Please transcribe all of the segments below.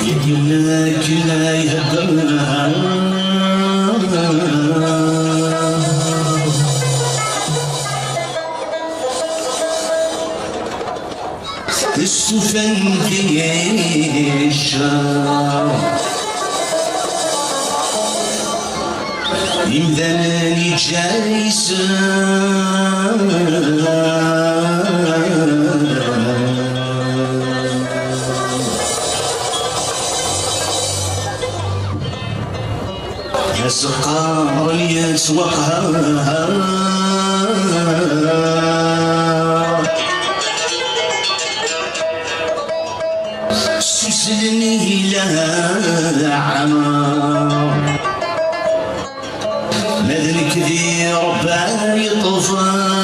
يدينك لا يهدرها السفن في الشام يمذنني جايسا أسقار يسوقها سسلني لها عمار مذنك ذي ربا يطفى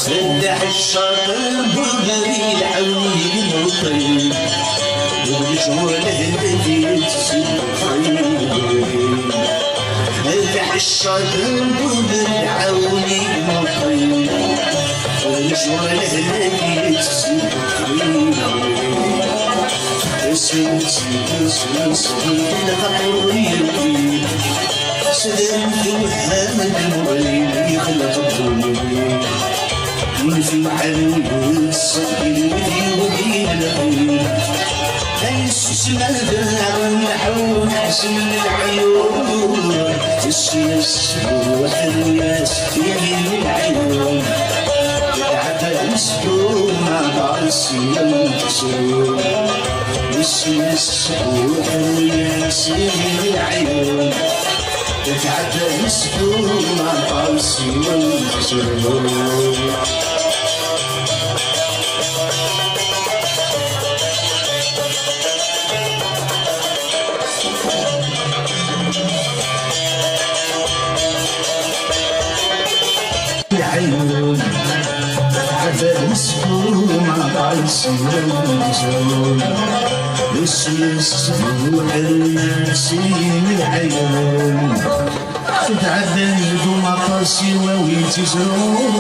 سدح الشاطر بالغريب حولي بالطيب وبشوله الذي تسيب سدح الشاطر بالغريب حولي بالطيب وبشوله الذي تسيب سلسل الخطوية سلمت وحامد الوليد يخلق الظلم في معلم الصقيل ودي ودي العيون هيسوس مدى ونحو نحسن العيون السياس وحلوياس يمين العيون يتعدى نسكو مع بعض السيان تسيون السياس وحلوياس يمين العيون يتعدى نسكو مع بعض السيان تسيون العيون عذاب مسكون مع بعيسين يسوع النسيم العيون تتعذب مقاسي وويتزرون